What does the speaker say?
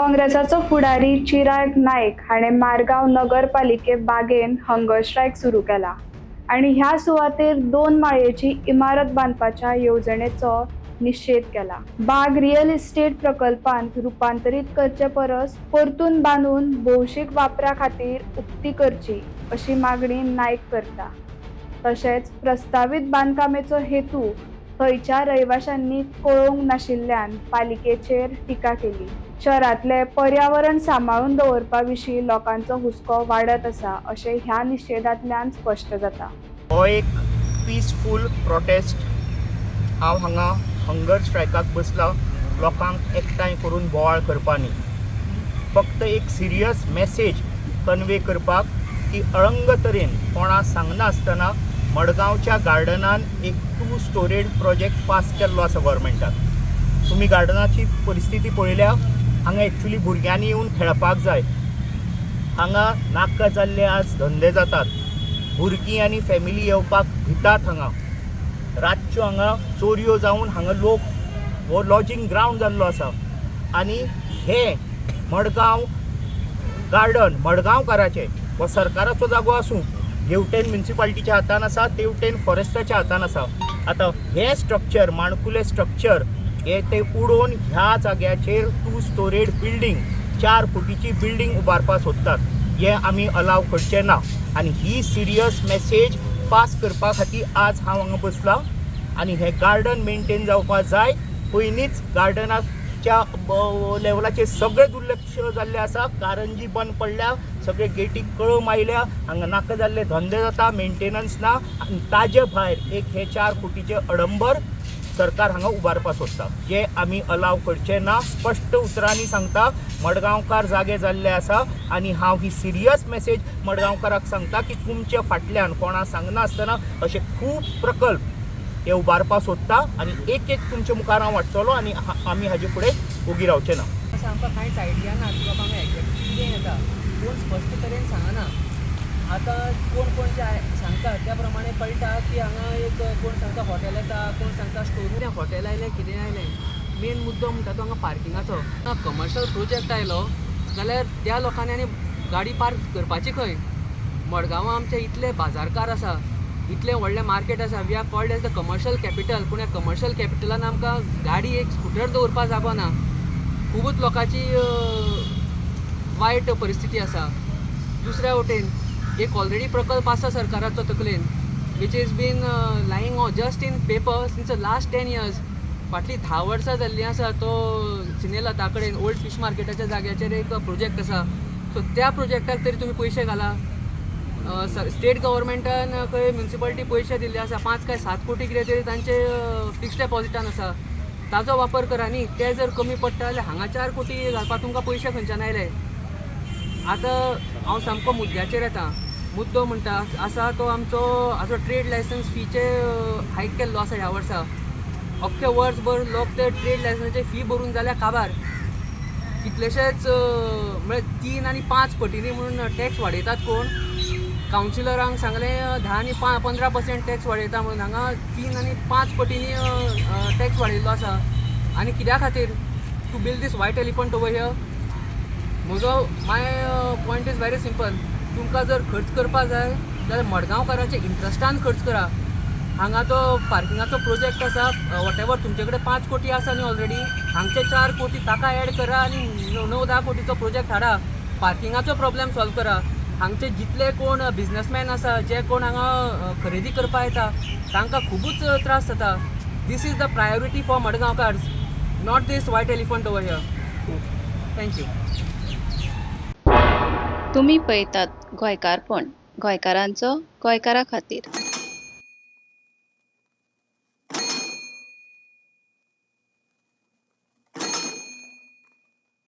काँग्रेसाचो फुडारी चिराग नायक हाणें Margao नगरपालिके बागेन hunger strike सुरू केला आणि ह्या सुवातेर 2 माळयेची इमारत बांदपाच्या येवजणेचो निषेध केला। बाग रियल इस्टेट प्रकल्पांत रूपांतरीत करचे परस परतून बांदून भौशीक वापरा खातीर उक्ती करची अशी मागणी नायक करता। तशेंच प्रस्तावित बांदकामेचो हेतू थंयच्या रहिवाशांनी कळोवंक नाशिल्ल्यान पालिकेचेर टिका केली। शहरातले पर्यावरण सांबाळून दवरपा विशीं लोकांचो हुस्को वाडत आसा अशें ह्या निशेधांतल्यान स्पश्ट जाता। हो एक पीसफूल प्रोटेस्ट हांव हांगा हंगर स्ट्रायकाक बसला लोकांक एकठांय करून बोवाळ करपा न्ही, फक्त एक सिरियस मेसेज कन्वे करपाक की अळंग तरेन कोणा सांगनासतना मडगांवच्या गार्डनान एक 2 स्टोरेड प्रोजेक्ट पास केल्लो आसा गव्हर्मेंटान। तुमी गार्डनाची परिस्थिती पळयल्या, हांगा एक्चुअली भुरग्यांनी येवन खेळपाक जाय। हांगा नाका जाल्ले आज धंदे जातात, भुरगीं आनी फॅमिली येवपाक भितात। हांगा रातच्यो हांगा चोरयो जावन हांगा लोक हो लॉजिंग ग्रावंड जाल्लो आसा आनी हे मडगांव गार्डन मडगांवकाराचे हो सरकाराचो जागो आसूं, हेवटेन म्युनिसिपालिटीच्या हातान आसा, तेवटेन फॉरेस्टाच्या हातान आसा। आतां हे स्ट्रक्चर माणकुले स्ट्रक्चर हे ते उडोवन ह्या जाग्याचेर 2 स्टोरेड बिल्डींग 4 कोटीची बिल्डींग उबारपाक सोदतात, हे आमी अलाव करचे ना। आनी ही सिरियस मेसेज पास करपा खातीर आज हांव हांगा बसला आनी हे गार्डन मेंटेन जावपा जाय। पयलींच गार्डनाच्या लेवलाचेर सगळे दुर्लक्ष जाल्ले आसा, कारंजी बंद पडल्या, सगळे गेटीक कळम आयल्या, हांगा नाका जाल्ले धंदे जाता, मेंटेनन्स ना आनी ताजे भायर एक हे 4 कोटीचे अडंबर सरकार हांगा उबारपा सोदता, जे आमी अलाव करचे ना। स्पश्ट उतरांनी सांगता, मडगांवकार जागे जाल्ले आसा आनी हांव ही सिरियस मेसेज मडगांवकाराक सांगता की तुमच्या फाटल्यान कोणा सांगनासतना अशे खूब प्रकल्प हे उबारपा सोदता आनी एक एक तुमच्या मुखार हांव वाडटलो आनी आमी हाजे फुडें ओगी रावचे ना। आमकां कांयच आयडिया ना की बाबा हांगा एक्झॅक्ट कितें येता, कोण स्पश्ट तरेन सांगना। आतां कोण जे सांगता त्या प्रमाणे कळटा की हांगा एक कोण सांगता हॉटेल येता, कोण सांगता स्टोर हॉटेल आयलें कितें आयलें। मेन मुद्दो म्हणटा तो हांगा पार्किंगाचो। कमर्शियल प्रोजेक्ट आयलो जाल्यार त्या लोकांनी आनी गाडी पार्क करपाची खंय? मडगांवां आमचे इतले बाजारकार आसा, इतलें व्हडलें मार्केट आसा, we are called as the commercial capital, Pune ह्या कमर्शियल कॅपिटलान आमकां गाडी एक स्कुटर दवरपा जागो ना। खुबूच लोकांची वायट परिस्थिती आसा। दुसऱ्या वटेन एक ऑलरेडी प्रकल्प आसा सरकाराचो तकलेन, which is been lying just in paper since the last 10 years। फाटलीं 10 वर्सां जाल्लीं आसा। तो सिनेलता कडेन ओल्ड फीश मार्केटाच्या जाग्याचेर एक प्रोजेक्ट आसा। सो त्या प्रोजेक्टाक तरी तुमी पयशे घाला। स्टेट गव्हर्मेंटान खंय म्युनिसिपालिटी पयशे दिल्ले आसा, 5 काय 7 कोटी कितें तरी तांचे फिक्स्ड डेपॉझिटान आसा, ताजो वापर करा न्ही। ते जर कमी पडटा जाल्यार हांगा 4 कोटी घालपाक तुमकां पयशे खंयच्यान आयले? आतां हांव सामको मुद्द्याचेर येता। मुद्दो म्हणटा आसा तो आमचो हाजो ट्रेड लायसन्स फीचे हायक केल्लो आसा ह्या वर्सा। अख्खे वर्सभर लोक ते ट्रेड लायसन्साची फी भरून जाल्या काबार। कितलेशेच म्हळ्यार 3 आनी 5 पटींनी म्हणून टॅक्स वाडयतात कोण? कावन्सिलरांक सांगलें 10 आनी 15% टॅक्स वाडयता म्हणून, हांगा 3 आनी 5 पटींनी टॅक्स वाडयल्लो आसा। आनी कित्या खातीर? To build this white elephant over here? My point is very simple. तुमकां जर खर्च करपा जाय जाल्यार मडगांवकाराच्या इंट्रस्टान खर्च करा। हांगा तो पार्किंगाचो प्रोजेक्ट आसा, वॉटेवर तुमचे कडेन 5 कोटी आसा न्ही ऑलरेडी, हांगचे 4 कोटी ताका एड करा आनी 9-10 कोटीचो प्रोजेक्ट हाडा। पार्किंगाचो प्रॉब्लेम सॉल्व करा। हांगचे जितले कोण बिझनेसमॅन आसा, जे कोण हांगा खरेदी करपा येता, तांकां खुबूच त्रास जाता। This is the priority for मडगांवकार्स, not this white elephant over here. Thank you. तुम्ही पळयतात गोंयकारपण, गोंयकारांचो गोंयकारा खातीर।